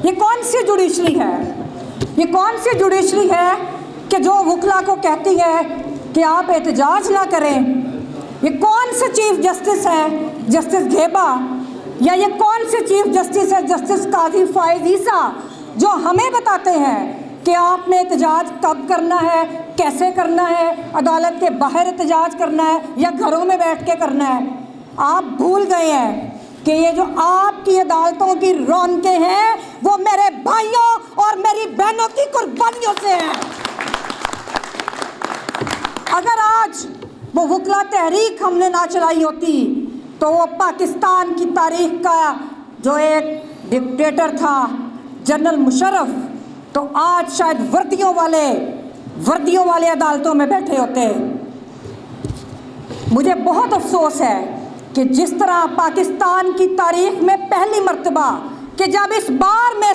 ये कौन सी जुडिशरी है? ये कौन सी जुडिशरी है कि जो वकला को कहती है कि आप एहतजाज ना करें? ये कौन से चीफ जस्टिस है, जस्टिस घेबा, या ये कौन से चीफ जस्टिस है, जस्टिस काजी फाइज ईसा, जो हमें बताते हैं कि आपने एहतजाज कब करना है, कैसे करना है, अदालत के बाहर एहतजाज करना है या घरों में बैठ के करना है? आप भूल गए हैं कि ये जो आपकी अदालतों की रौनकें हैं वो मेरे भाइयों और मेरी बहनों की कुर्बानियों से हैं। अगर आज वो वकला तहरीक हमने ना चलाई होती तो वो पाकिस्तान की तारीख का जो एक डिक्टेटर था जनरल मुशर्रफ, तो आज शायद वर्दियों वाले अदालतों में बैठे होते। मुझे बहुत अफसोस है कि जिस तरह पाकिस्तान की तारीख में पहली मर्तबा कि जब इस बार में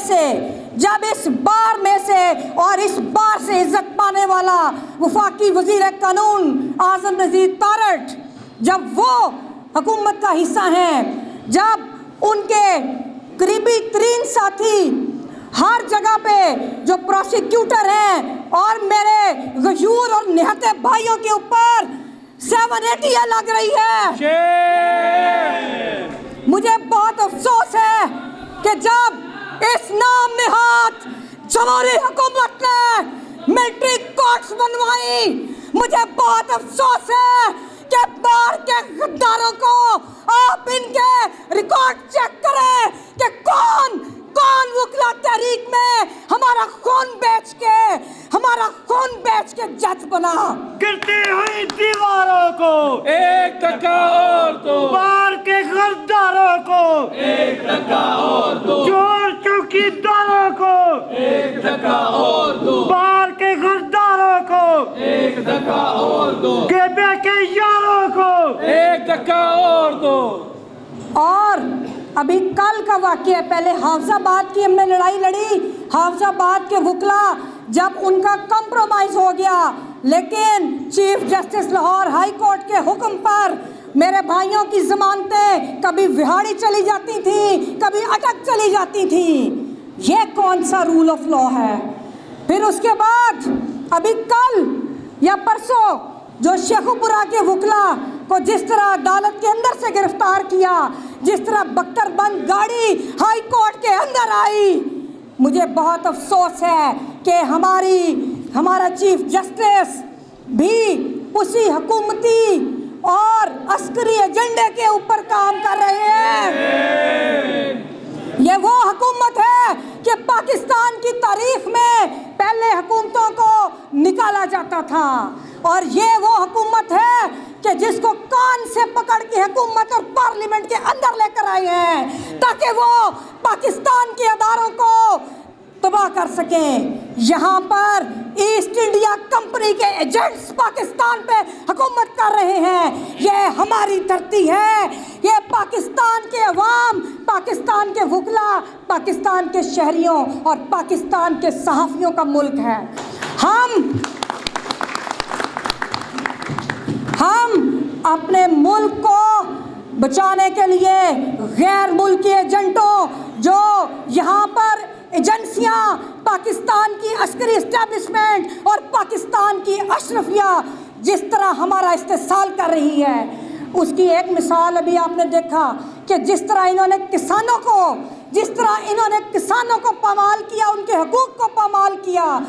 से और इस बार से इज्जत पाने वाला वफाकी वजीर कानून आज़म नज़ीर तारड़, जब वो हुकूमत का हिस्सा हैं, जब उनके करीबी तरीन साथी हर जगह पे जो प्रोसिक्यूटर हैं और मेरे गयूर और निहत्ते भाइयों के ऊपर 780 लग रही है। मुझे बहुत अफसोस है कि जब इस नाम निहात जमहूरी हुकूमत ने मिलिट्री कोर्ट्स बनवाई, मुझे बहुत अफसोस है कि बाहर के गद्दारों को आप इनके रिकॉर्ड चेक करें कि कौन वकला तहरीक में हमारा खून बेच के जज बना। गिरती हुई दीवारों को एक टका और दो, बाहर के गद्दारों को एक टका और दो, चोर चौकीदारों को एक टका और दो, बाहर के गद्दारों को एक टका और दो, गेबे के यारों को एक टका और दो। और अभी कल का वाक़या है, पहले हाफिजाबाद की हमने लड़ाई लड़ी, हाफिजाबाद के वकला जब उनका कंप्रोमाइज़ हो गया, लेकिन chief justice Lahore high court के हुक्म पर मेरे भाइयों की ज़मानतें कभी विहाड़ी चली जाती थी, कभी अटक चली जाती थी। ये कौन सा रूल ऑफ लॉ है? फिर उसके बाद अभी कल या परसों जो शेखुपुरा के वकला को जिस तरह अदालत के अंदर से गिरफ्तार किया, जिस तरह बख्तरबंद गाड़ी हाई कोर्ट के अंदर आई, मुझे बहुत अफसोस है कि हमारा चीफ जस्टिस भी उसी हुकूमती और अस्करी एजेंडे के ऊपर काम कर रहे हैं। ये वो हुकूमत है कि पाकिस्तान की तारीख में पहले हुकूमतों को निकाला जाता था, और ये वो हुकूमत है कि जिसको कान से पकड़ के हुकूमत और पार्लियामेंट के अंदर लेकर आए हैं ताकि वो पाकिस्तान के अदारों को तबाह कर सकें। यहाँ पर ईस्ट इंडिया कंपनी के एजेंट्स पाकिस्तान पे हुकूमत कर रहे हैं। ये हमारी धरती है, ये पाकिस्तान के अवाम, पाकिस्तान के वकला, पाकिस्तान के शहरियों और पाकिस्तान के सहाफ़ियों का मुल्क है। हम अपने मुल्क को बचाने के लिए गैर मुल्की एजेंटों, जो यहाँ पर एजेंसियाँ, पाकिस्तान की अस्करी इस्टेब्लिशमेंट और पाकिस्तान की अशरफिया जिस तरह हमारा इस्तेसाल कर रही है, उसकी एक मिसाल अभी आपने देखा कि जिस तरह इन्होंने किसानों को पामाल किया, उनके हकूक़ को पामाल किया।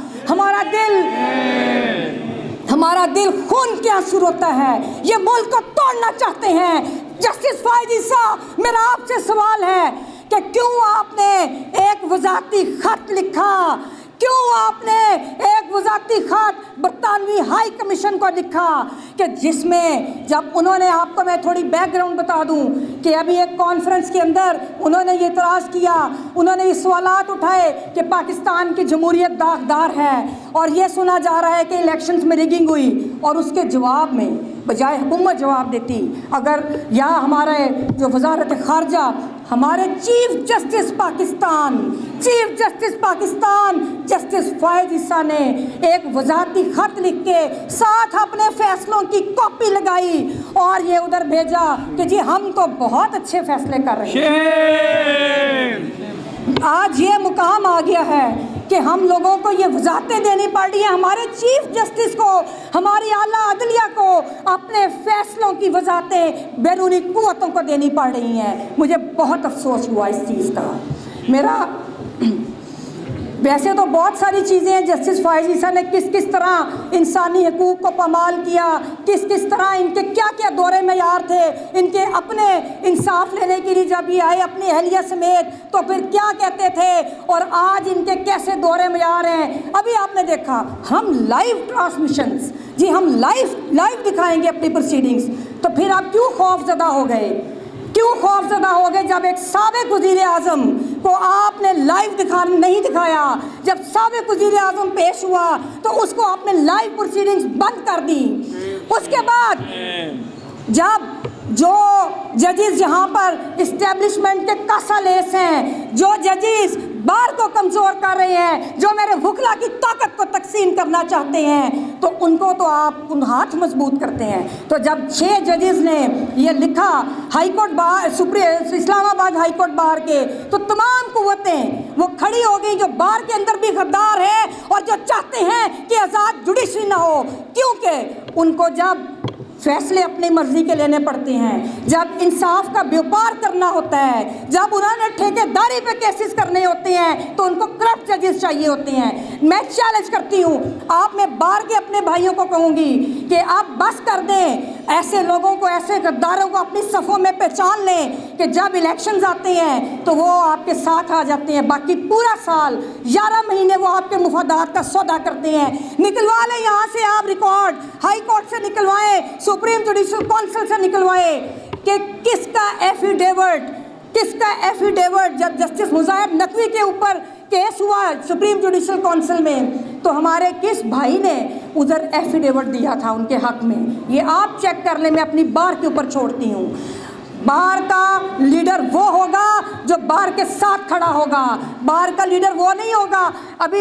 हमारा दिल खून के आंसू रोता है। ये मुल्क को तोड़ना चाहते हैं। जस्टिस फाइज ईसा, मेरा आपसे सवाल है कि क्यों आपने एक वज़ाती ख़त लिखा, क्यों आपने एक वज़ाती ख़त बरतानवी हाई कमीशन को लिखा कि जिसमें जब उन्होंने, आपको मैं थोड़ी बैकग्राउंड बता दूं कि अभी एक कॉन्फ्रेंस के अंदर उन्होंने ये इतराज़ किया, उन्होंने ये सवालात उठाए कि पाकिस्तान की जमहूरियत दागदार है और ये सुना जा रहा है कि इलेक्शंस में रिगिंग हुई, और उसके जवाब में बजाय हुकूमत जवाब देती, अगर यहाँ हमारे जो वज़ारत ख़ारजा, हमारे चीफ जस्टिस पाकिस्तान जस्टिस फाइज ईसा ने एक वज़ाती ख़त लिख के साथ अपने फ़ैसलों की कॉपी लगाई और ये उधर भेजा कि जी हम तो बहुत अच्छे फ़ैसले कर रहे हैं। आज ये मुकाम आ गया है कि हम लोगों को ये वजाहतें देनी पड़ रही हैं, हमारे चीफ जस्टिस को, हमारी आला अदलिया को अपने फैसलों की वजाहतें बैरूनी कुव्वतों को देनी पड़ रही हैं। मुझे बहुत अफसोस हुआ इस चीज़ का। मेरा वैसे तो बहुत सारी चीज़ें हैं, जस्टिस फ़ाइज़ ईसा ने किस किस तरह इंसानी हकूक़ को पामाल किया, किस किस तरह इनके क्या क्या दौरे मेयार थे, इनके अपने इंसाफ लेने के लिए जब ये आए अपनी अहलिया समेत तो फिर क्या कहते थे, और आज इनके कैसे दौरे मेयार हैं। अभी आपने देखा हम लाइव ट्रांसमिशंस, जी हम लाइव दिखाएंगे अपनी प्रोसीडिंग्स, तो फिर आप क्यों खौफज़दा हो गए, क्यों खौफज़दा हो गए जब एक साबिक़ वज़ीर आज़म को आपने लाइव नहीं दिखाया। जब साबिक़ वज़ीर आज़म पेश हुआ तो उसको आपने लाइव प्रोसीडिंग्स बंद कर दी। उसके बाद जब जो जजेस यहाँ पर इस्टेब्लिशमेंट के कसालेस हैं, जो जजेस बार को कमज़ोर कर रहे हैं, जो मेरे वकला की ताकत को तकसीम करना चाहते हैं, तो उनको तो आप उन हाथ मजबूत करते हैं। तो जब 6 जजेस ने ये लिखा high court bar, Islamabad high court bar के, तो तमाम कुव्वतें वो खड़ी हो गई जो बार के अंदर भी गद्दार है और जो चाहते हैं कि आज़ाद जुडिशरी ना हो, क्योंकि उनको जब फैसले अपनी मर्जी के लेने पड़ते हैं, जब इंसाफ का व्यापार करना होता है, जब उन्होंने ठेकेदारी पे केसेस करने होते हैं, तो उनको करप्ट जजेस चाहिए होते हैं। मैं चैलेंज करती हूँ, आप मैं बार के अपने भाइयों को कहूँगी कि आप बस कर दें, ऐसे लोगों को, ऐसे गद्दारों को अपनी सफ़ों में पहचान लें कि जब इलेक्शंस आते हैं तो वो आपके साथ आ जाते हैं, बाकी पूरा साल 11 महीने वो आपके मुफादात का सौदा करते हैं। निकलवा लें यहाँ से आप रिकॉर्ड, हाई कोर्ट से निकलवाएं, सुप्रीम जुडिशल काउंसिल से निकलवाए कि किसका एफिडेविट जब जस्टिस मुज़ाहिर नकवी के ऊपर केस हुआ सुप्रीम जुडिशल काउंसिल में, तो हमारे किस भाई ने उधर एफिडेविट दिया था उनके हक में, ये आप चेक कर लें। मैं अपनी बार के ऊपर छोड़ती हूँ। बार का लीडर वो होगा जो बार के साथ खड़ा होगा, बार का लीडर वो नहीं होगा। अभी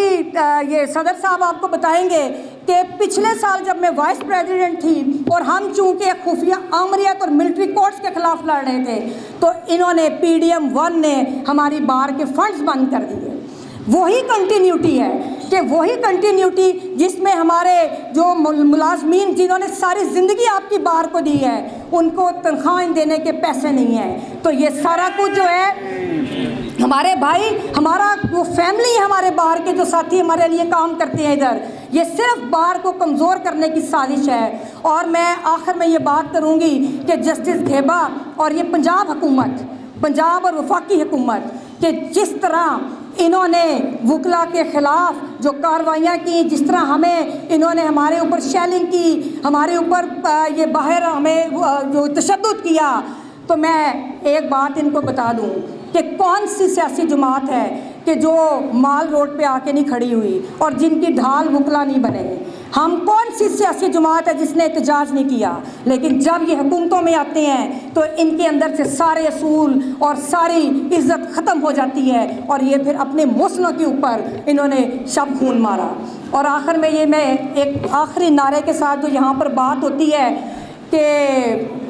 ये सदर साहब आपको बताएंगे कि पिछले साल जब मैं वाइस प्रेसिडेंट थी और हम चूँकि खुफिया आमरियत और मिलिट्री कोर्ट्स के ख़िलाफ़ लड़ रहे थे, तो इन्होंने PDM 1 ने हमारी बार के फंड्स बंद कर दिए। वही कंटिन्यूटी है कि वही कंटिन्यूटी जिसमें हमारे जो मुलाजमीन जिन्होंने सारी ज़िंदगी आपकी बार को दी है, उनको तनख्वाह देने के पैसे नहीं हैं। तो ये सारा कुछ जो है हमारे भाई, हमारा वो फैमिली, हमारे बाहर के जो साथी हमारे लिए काम करते हैं इधर, ये सिर्फ बार को कमज़ोर करने की साजिश है। और मैं आखिर में ये बात करूँगी कि जस्टिस घेबा और ये पंजाब हुकूमत, पंजाब और वफाकी हुकूमत कि जिस तरह इन्होंने वकला के ख़िलाफ़ जो कार्रवाइयाँ की, जिस तरह हमें इन्होंने हमारे ऊपर शेलिंग की, हमारे ऊपर ये बाहर हमें जो तशद्दुद किया, तो मैं एक बात इनको बता दूँ कि कौन सी सियासी जमात है कि जो माल रोड पे आके नहीं खड़ी हुई और जिनकी ढाल वकला नहीं बने। हम कौन सी सियासी जमात है जिसने एहतजाज नहीं किया, लेकिन जब ये हुकूमतों में आते हैं तो इनके अंदर से सारे असूल और सारी इज़्ज़त ख़त्म हो जाती है और ये फिर अपने मुस्लिमों के ऊपर इन्होंने शब खून मारा। और आखिर में ये मैं एक आखिरी नारे के साथ जो यहाँ पर बात होती है कि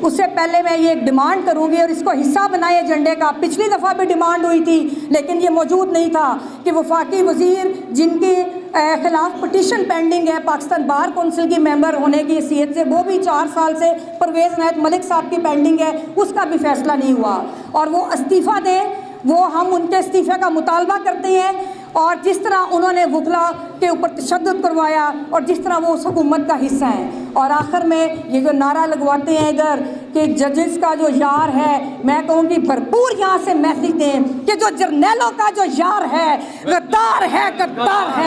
उससे पहले मैं ये डिमांड करूँगी और इसको हिस्सा बनाए एजेंडे का। पिछली दफ़ा भी डिमांड हुई थी लेकिन ये मौजूद नहीं था कि वफाकी वज़ीर जिनके ख़िलाफ़ पटिशन पेंडिंग है पाकिस्तान बार कौंसिल की मेंबर होने की हैसियत से, वो भी 4 साल से परवेज़ इनायत मलिक साहब की पेंडिंग है, उसका भी फ़ैसला नहीं हुआ और वो इस्तीफ़ा दें। वो हम उनके इस्तीफ़े का मुतालबा करते हैं और जिस तरह उन्होंने वकला के ऊपर तशद्दुद करवाया और जिस तरह वो उस हुकूमत का हिस्सा हैं। और आखिर में ये जो नारा लगवाते हैं इधर कि जजेस का जो यार है, मैं कहूँगी भरपूर यहाँ से मैसेज दें कि जो जर्नैलों का जो यार है, गद्दार है, गद्दार है।